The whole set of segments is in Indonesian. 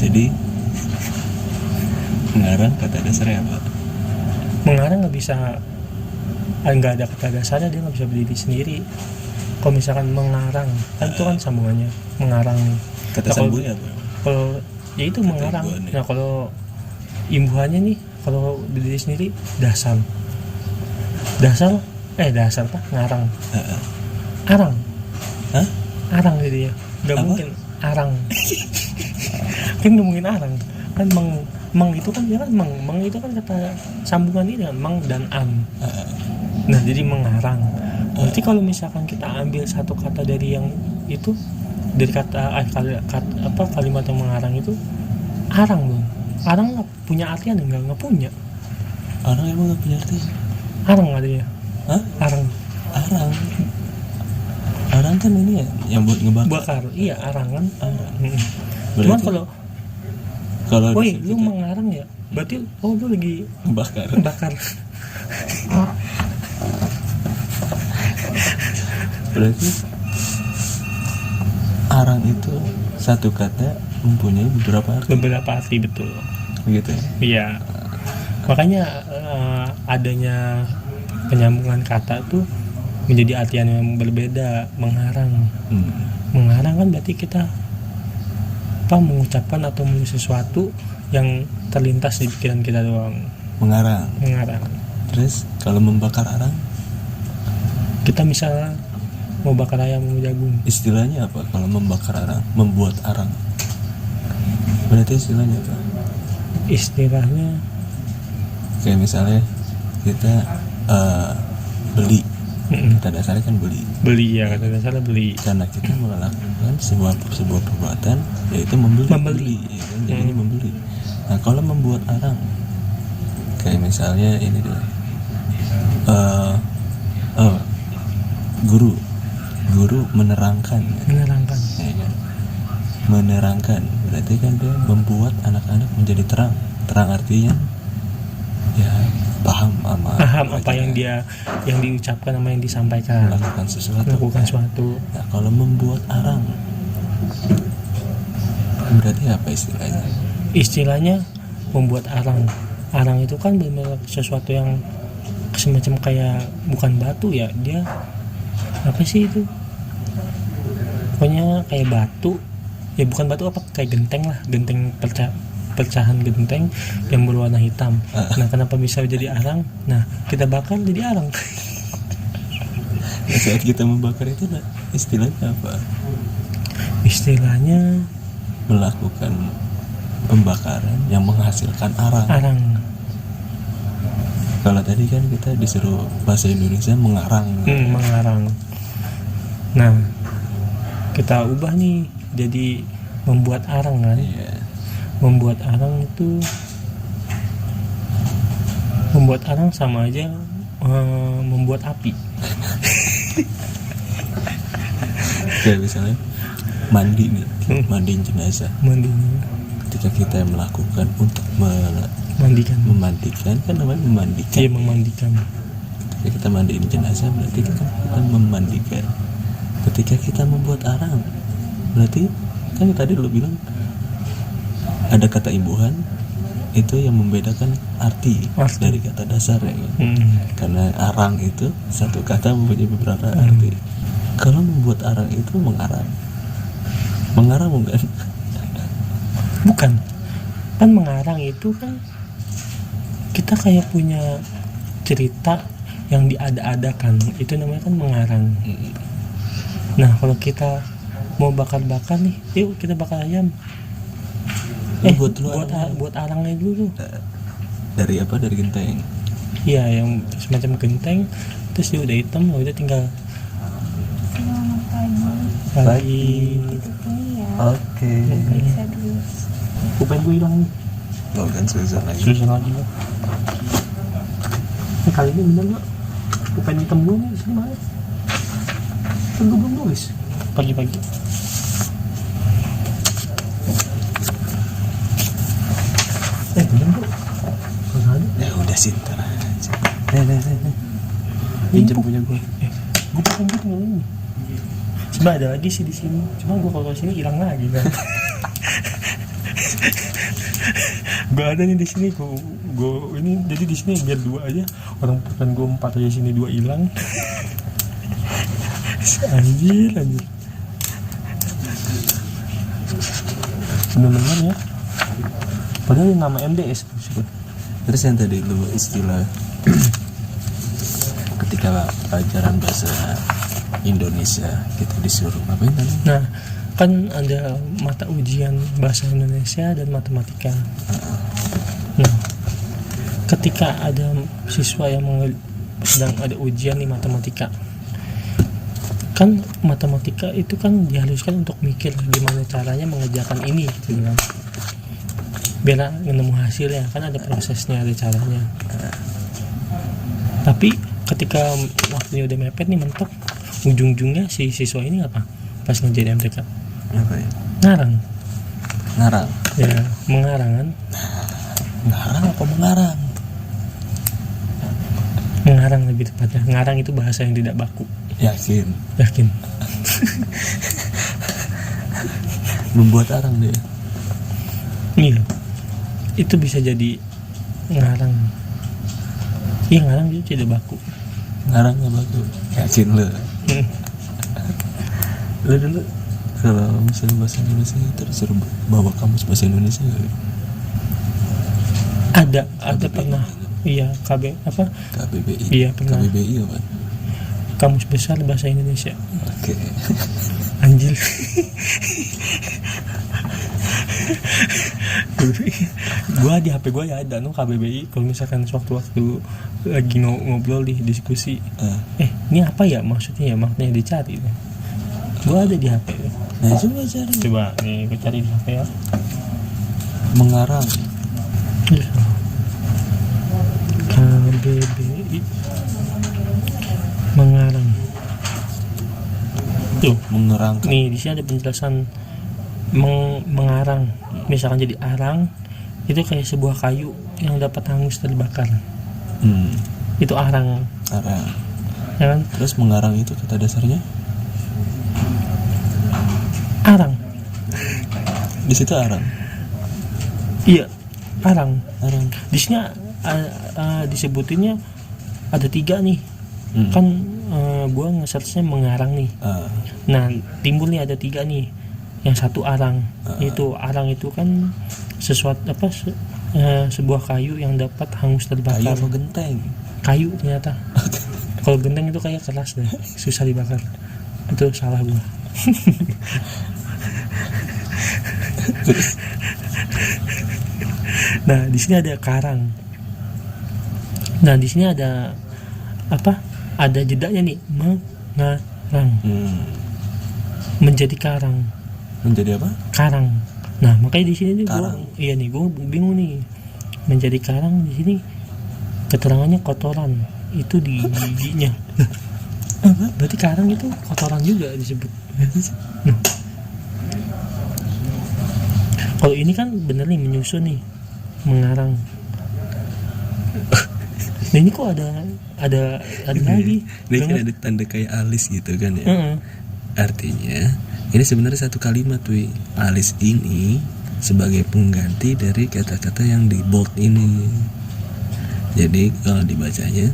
Jadi mengarang kata dasarnya apa? Mengarang nggak ada kata dasarnya, dia nggak bisa berdiri sendiri. Kalau misalkan mengarang kan itu kan sambungannya mengarang nih. Kata Nah, sambungnya apa? kalau ya itu Kata mengarang. imbuhannya. Nah kalau imbuhannya nih, kalau berdiri sendiri dasar apa ngarang. Arang. Hah? Arang jadi ya nggak Apa? mungkin arang. Kan nggak mungkin arang kan. Meng itu kan dia kan meng itu kan kata sambungan ini dengan meng dan an. Nah jadi mengarang. Berarti kalau misalkan kita ambil satu kata dari yang itu, dari kalimat yang mengarang itu, arang loh. Arang nggak punya artian, nggak punya. Arang emang nggak punya arti? Arang ada ya? Hah? Arang Arang kan ini ya yang buat ngebakar. bakar. Iya arang kan. Cuman Berarti kalau di lu mengarang ya, berarti lu lagi ngebakar. bakar. Berarti arang itu satu kata mempunyai beberapa arti, betul. begitu ya? Iya. Makanya adanya penyambungan kata tuh menjadi artian yang berbeda. Mengarang kan berarti kita mengucapkan atau menulis sesuatu yang terlintas di pikiran kita doang. Mengarang. Terus kalau membakar arang, Kita misalnya mau bakar ayam, mau jagung, istilahnya apa kalau membakar arang? Membuat arang. Berarti istilahnya apa? istilahnya Kayak misalnya kita beli. Kata dasarnya kan beli ya, kata dasarnya beli. Karena kita melakukan sebuah perbuatan, yaitu membeli ya kan? Jadi membeli. Nah kalau membuat arang, kayak misalnya ini deh, guru menerangkan ya kan? Menerangkan berarti kan dia membuat anak-anak menjadi terang artinya ya paham apa yang diucapkan sama yang disampaikan, melakukan sesuatu. Nah kalau membuat arang berarti apa istilahnya membuat arang itu kan benar sesuatu yang semacam kayak, bukan batu ya, dia apa sih itu, pokoknya kayak batu ya, bukan batu, apa kayak genteng pecahan genteng yang berwarna hitam. Nah kenapa bisa jadi arang? Nah kita bakar jadi arang. Nah, saat kita membakar itu istilahnya apa? Istilahnya melakukan pembakaran yang menghasilkan arang. Kalau tadi kan kita disuruh bahasa Indonesia mengarang. Mengarang. Nah kita ubah nih jadi membuat arang kan. Iya. Membuat arang sama aja membuat api. Kayak misalnya mandi nih, mandiin jenazah. Ketika kita melakukan untuk memandikan kan namanya memandikan. Iya, memandikan. Ketika kita mandiin jenazah berarti kita bukan memandikan. Ketika kita membuat arang berarti kan tadi lu bilang ada kata imbuhan, itu yang membedakan arti dari kata dasar ya kan? Karena arang itu satu kata mempunyai beberapa arti. Kalau membuat arang itu mengarang bukan kan mengarang itu kan kita kayak punya cerita yang diada-adakan, itu namanya kan mengarang. Nah kalau kita mau bakar-bakar nih, yuk kita bakar ayam. Buat arangnya dulu. Dari apa? Dari genteng. Iya, yang semacam genteng. Terus dia udah hitam, udah tinggal. Pagi. Oke. Pulpen gue hilang nih. Oh kan susah lagi. Ini kali ini bener gak? Pulpen hitam gue nih, sini mana? Kan gue belum nulis pagi-pagi. Bener bro. Ya udah sih, ntar aja. Pinjam punya gue. Gue pulpen gue tinggal ini. Coba ada lagi sih di sini. Cuma gue kalau sini hilang lagi kan. Gue ada nih di sini, gue ini jadi di sini biar 2 aja, orang bukan gue 4 aja, sini 2 hilang. anjir bener-bener ya, padahal ini nama MDS tuh. Terus yang tadi lu istilah ketika pelajaran bahasa Indonesia kita disuruh ngapain tadi? Nah, kan ada mata ujian bahasa Indonesia dan matematika. Nah, ketika ada siswa yang sedang ada ujian di matematika, kan matematika itu kan dihaluskan untuk mikir gimana caranya mengerjakan ini gitu kan, biar nemu hasilnya, kan ada prosesnya, ada caranya. Tapi ketika waktunya udah mepet nih, mentok, ujung-ujungnya si siswa ini apa pas ngerjain MTK? Apa ya? Ngarang ya, mengarang kan. Ngarang apa mengarang? Mengarang lebih tepatnya. Ngarang itu bahasa yang tidak baku. Yakin membuat arang dia. Iya, itu bisa jadi ngarang. Iya, ngarang itu tidak baku. Ngarang nggak bagus. Yakin lo? Lo dulu kalau misalnya bahasa Indonesia terus suruh bawa kamus bahasa Indonesia nggak? Ada pernah. Iya, KBBI. Iya, pernah. KBBI apa? Kamus Besar Bahasa Indonesia. Oke. Anjir. Gua di HP gua ya ada KBBI. Kalau misalkan sewaktu-waktu lagi ngobrol di diskusi, ini apa ya maksudnya dicari. Gua ada di HP. Nah, coba cari. Coba nih, gua cari di HP ya. Mengarang. KBBI mengarang. Tuh, Mengerangkan. nih di sini ada penjelasan mengarang. Misalkan jadi arang, itu kayak sebuah kayu yang dapat hangus terbakar. Itu arang. Arang. Ya kan? Terus mengarang itu kata dasarnya? Arang. Di situ arang. Iya, arang. Arang. Di sini disebutinnya ada 3 nih. Kan gua nge-searchnya mengarang nih. Nah, timbul nih ada 3 nih. Yang satu arang. Itu arang itu kan sesuatu sebuah kayu yang dapat hangus terbakar. Kayu apa genteng? Kayu ternyata. Kalau genteng itu kayak keras deh, susah dibakar. Itu salah gua. Nah, di sini ada karang. Nah, di sini ada ada jedanya nih, mengarang. Menjadi karang. Menjadi apa? Karang. Nah, makanya di sini nih gua bingung nih. Menjadi karang di sini keterangannya kotoran. Itu di giginya. Berarti karang itu kotoran juga disebut. Nah, kalau ini kan bener nih menyusun nih, mengarang. Nah, ini kok ada lagi. Ini kan ada tanda kayak alis gitu kan ya. Artinya ini sebenarnya satu kalimat tuh. Alis ini sebagai pengganti dari kata-kata yang di bold ini. Jadi kalau dibacanya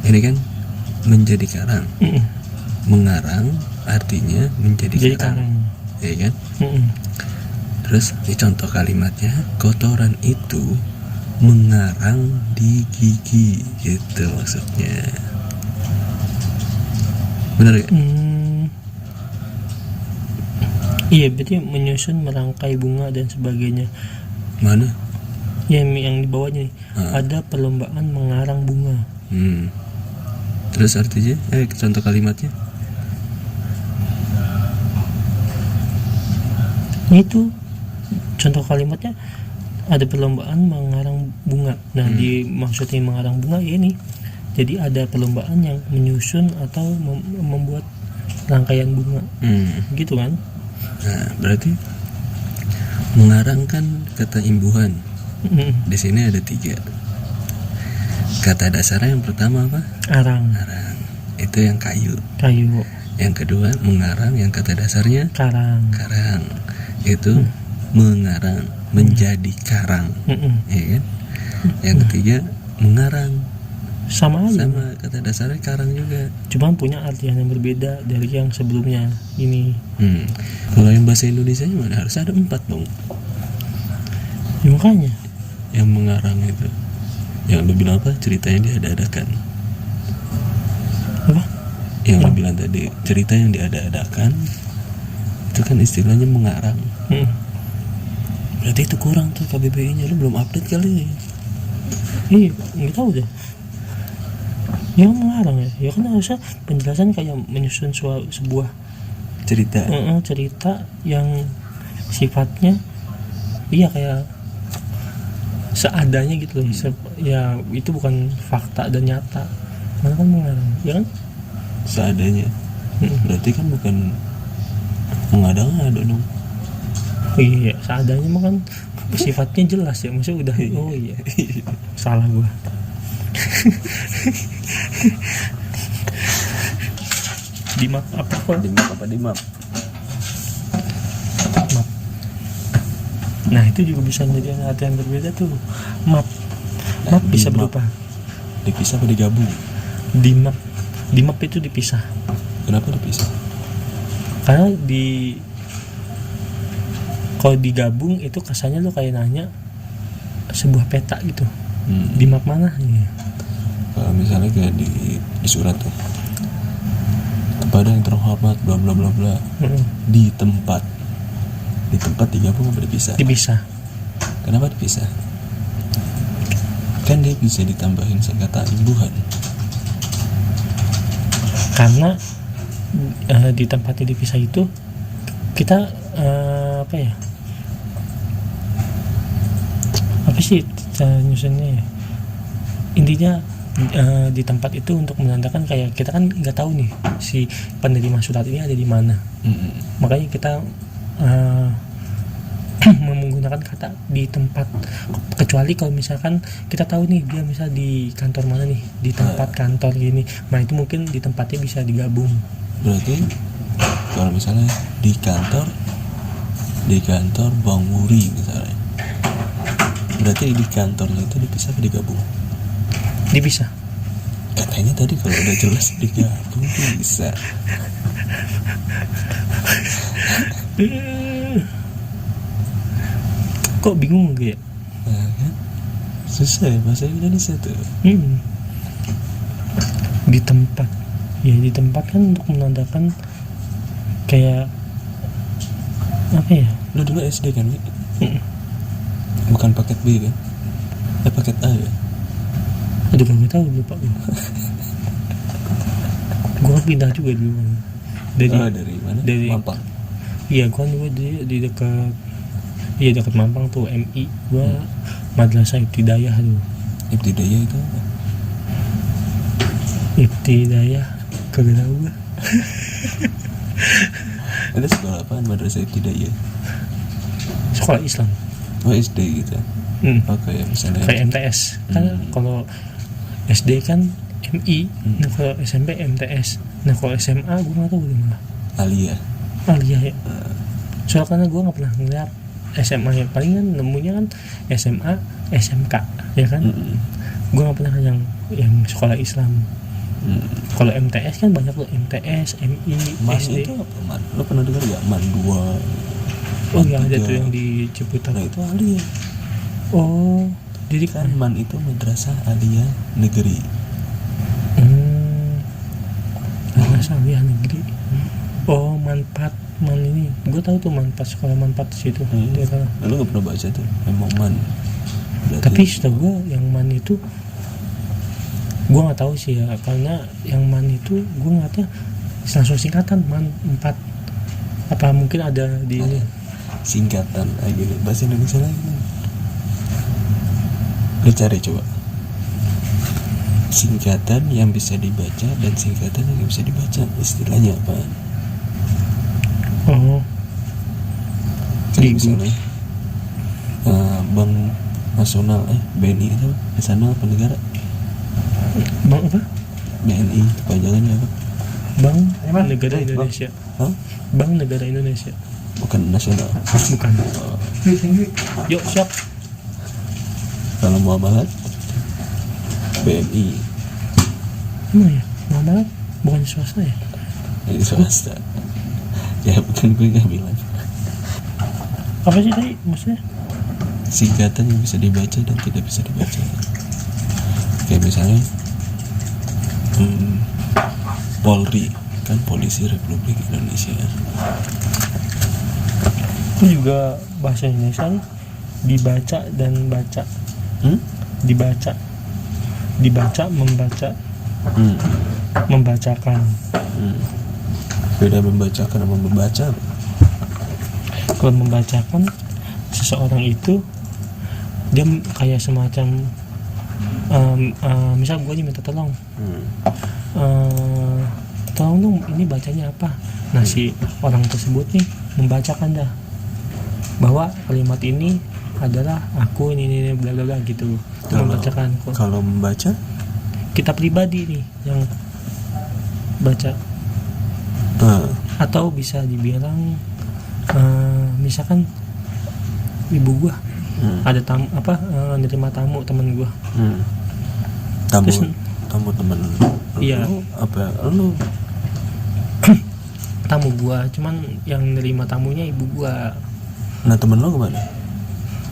ini kan menjadi karang. Mengarang artinya menjadi karang. Ya kan? Terus ini contoh kalimatnya, kotoran itu mengarang di gigi, gitu maksudnya. Benar gak? Iya, berarti menyusun, merangkai bunga dan sebagainya. Mana? Yang di bawahnya nih, ada perlombaan mengarang bunga. Terus artinya? Contoh kalimatnya? Itu contoh kalimatnya, ada perlombaan mengarang bunga. Nah, maksudnya mengarang bunga ya ini. Jadi ada perlombaan yang menyusun atau membuat rangkaian bunga. Gitu kan? Nah, berarti mengarang kan kata imbuhan. Di sini ada 3. Kata dasarnya yang pertama apa? Arang. Itu yang kayu. Kayu. Yang kedua mengarang, yang kata dasarnya Karang. Itu mengarang, menjadi karang, ya kan? Yang ketiga mengarang, sama aja, sama kata dasarnya karang juga. cuman punya artian yang berbeda dari yang sebelumnya ini. Kalau yang bahasa Indonesia mana harus ada 4 dong. Ya, makanya Yang mengarang itu, yang lu bilang apa? Ceritanya diada-adakan. apa? Yang lu bilang tadi, cerita yang diada-adakan itu kan istilahnya mengarang. Berarti itu kurang tuh KBBI-nya, lu belum update kali. Iya, nggak tahu deh. Yang mengarang ya kan harusnya penjelasan kayak menyusun sebuah Cerita. cerita yang sifatnya iya kayak seadanya gitu loh. Ya itu bukan fakta dan nyata. Mana kan mengarang, ya kan? Seadanya. Berarti kan bukan mengada-ngada dong. Iya, seadanya mah kan sifatnya jelas ya, maksudnya udah. Oh iya, salah gua. Di map apa kok? Di map apa di map? Map. Nah itu juga bisa menjadi arti yang berbeda tuh. Map bisa berupa dipisah atau digabung? di map itu dipisah. Kenapa dipisah? Karena kalau digabung itu kesannya lu kayak nanya sebuah peta gitu. Di map mana? Ya. Kalau misalnya kayak di surat tuh, kepada yang terhormat bla bla bla bla, di tempat digabung apa dipisah? Dipisah. Kenapa dipisah? Kan dia bisa ditambahin kata imbuhan. Karena di tempatnya dipisah itu kita apa ya? Apa sih nyusunnya ya? Intinya di tempat itu untuk menandakan kayak kita kan nggak tahu nih si penerima surat ini ada di mana. Makanya kita menggunakan kata di tempat, kecuali kalau misalkan kita tahu nih dia misal di kantor mana nih, di tempat kantor gini, nah itu mungkin di tempatnya bisa digabung. Berarti kalau misalnya di kantor Bang Wuri misalnya, berarti di kantornya itu dipisah atau digabung? Dipisah. Katanya tadi kalau udah jelas digabung bisa. Kok bingung gak ya? Nah, kan? Susah ya bahasa Indonesia tuh. Di tempat kan untuk menandakan kayak apa ya? Lu dulu SD kan, Wi? Bukan paket B kan? Paket A ya? Aduh gak tahu, lupa gue. Gue kan pindah juga dulu dari mana? Dari Mampang. Iya, gue juga di dekat Mampang tuh, MI. Gue Madrasah Ibtidayah tuh. Ibtidayah itu apa? Ibtidayah kagak tahu gue. Ada sekolah apaan Madrasah Ibtidayah? Sekolah Islam. Oh SD gitu. Oke ya misalnya. Kayak MTS. Kan kalau SD kan MI, nah kalau SMP MTS, nah kalau SMA gue nggak tahu di mana. Aliyah ya. Soalnya karena gue nggak pernah ngeliat SMA ya, paling kan nemunya kan SMA, SMK, ya kan. Gue nggak pernah yang sekolah Islam. Kalau MTS kan banyak loh, MTS, MI, Man SD. itu apa Man? Lo pernah dengar gak? Man 2. Oh yang ada tuh yang di Ciputat. Nah itu Aliyah. Oh, jadi Kan Man itu Madrasah Aliyah Negeri. Madrasah Aliyah Negeri. Oh, Manfaat ini. Gue tahu tuh Manfaat, sekolah Manfaat di situ. Lo nggak pernah baca tuh? Emang Man. Berarti tapi setahu gue yang Man itu, gue nggak tahu sih ya, karena yang Man itu gue ngeliatnya langsung singkatan Man 4. Apa mungkin ada di ini singkatan lagi nih, bahasa Indonesia lagi nih. Lo cari coba singkatan yang bisa dibaca dan singkatan yang nggak bisa dibaca, istilahnya apa? Oh, Jadi misalnya Bank Nasional BNI itu nasional apa negara? Bang apa? BNI kepanjangannya apa? Bank Negara Indonesia. Hah? Bank Negara Indonesia. Bukan nasional. Bukan. Yuk siap. Kalau muamalat BNI Emang ya muamalat bukan swasta ya? ini swasta. Ya bukan, gue nggak bilang. Apa sih tadi maksudnya? Singkatan yang bisa dibaca dan tidak bisa dibaca. Kayak misalnya Polri kan Polisi Republik Indonesia. Itu juga bahasa Indonesia nih, dibaca dan baca. Dibaca membaca, membacakan. Beda membacakan sama membaca. Kalau membacakan, seseorang itu dia kayak semacam misal gue nih minta tolong, tolong dong ini bacanya apa. Nah si orang tersebut nih membacakan dah bahwa kalimat ini adalah aku ini bla bla bla gitu. Itu membacakan. Kalau membaca Kita pribadi nih yang baca. Atau bisa dibilang misalkan ibu gua ada tamu nerima tamu temen gua. Tamu temen lu. Iya. Apa lu? Tamu gua, cuman yang nerima tamunya ibu gua. Nah temen lu kemana?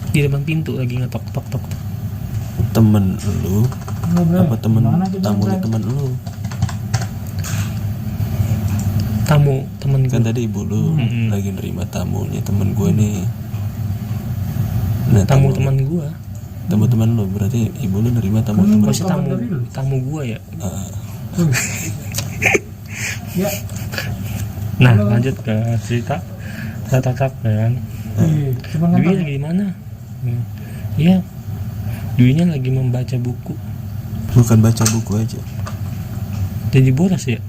Di depan pintu lagi ngetok tok tok. Temen lu apa tamunya temen lu? Tamu temen gua. Kan tadi ibu lu lagi nerima tamunya temen gue nih. Nah, tamu teman gua. Tamu teman lu berarti ibu lu nerima tamu temen. Maksudnya tamu gua ya. Ya. Nah lanjut ke cerita tatap kan. Dwi lagi di mana? Iya. Dwinya lagi membaca buku. Bukan baca buku aja. Jadi boros ya.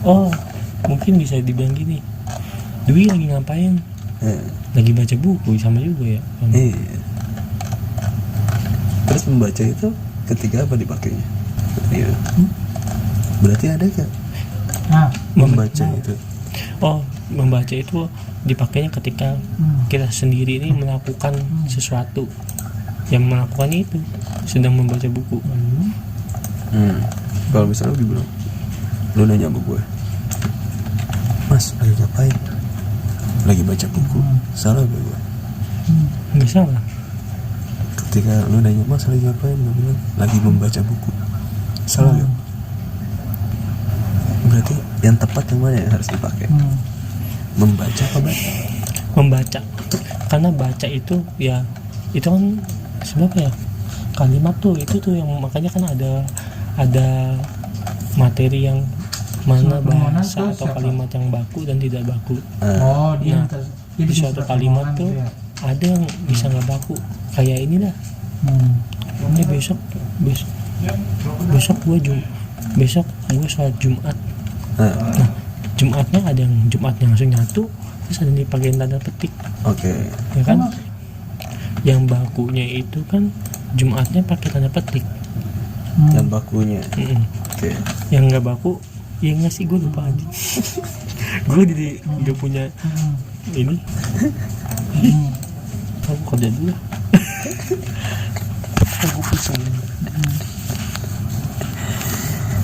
Oh, mungkin bisa dibilang gini. Dwi lagi ngapain? Lagi baca buku, sama juga ya. Iya. Terus membaca itu ketika apa dipakainya? Iya. Berarti ada kan? Membaca itu. Oh, membaca itu dipakainya ketika kita sendiri ini melakukan sesuatu. Yang melakukan itu sedang membaca buku. Kalau misalnya lu bilang, lu nanya sama gue, Mas lagi ngapain? Lagi baca buku. Salah gak gue? Nggak salah. Ketika lu nanya, Mas lagi ngapain? Gue bilang, lagi membaca buku. Salah gak? Berarti yang tepat yang mana yang harus dipakai? Membaca apa baca? Membaca. Karena baca itu ya, itu kan sebenarnya ya, kalimat tuh itu tuh yang makanya kan ada materi yang mana bahasa atau kalimat yang baku dan tidak baku. Nah, di suatu kalimat tuh ada yang bisa nggak baku. Kayak ini dah. Ini besok gue sholat Jumat. Nah, Jumatnya ada yang Jumatnya langsung nyatu, terus ada yang dipakai tanda petik. Oke. Ya kan? Yang bakunya itu kan Jumatnya pakai tanda petik. Yang bakunya. Oke. Yang nggak baku, ya nggak sih, gue lupa aja. Gue jadi nggak punya ini. Aku kerja dulu. Aku pusing.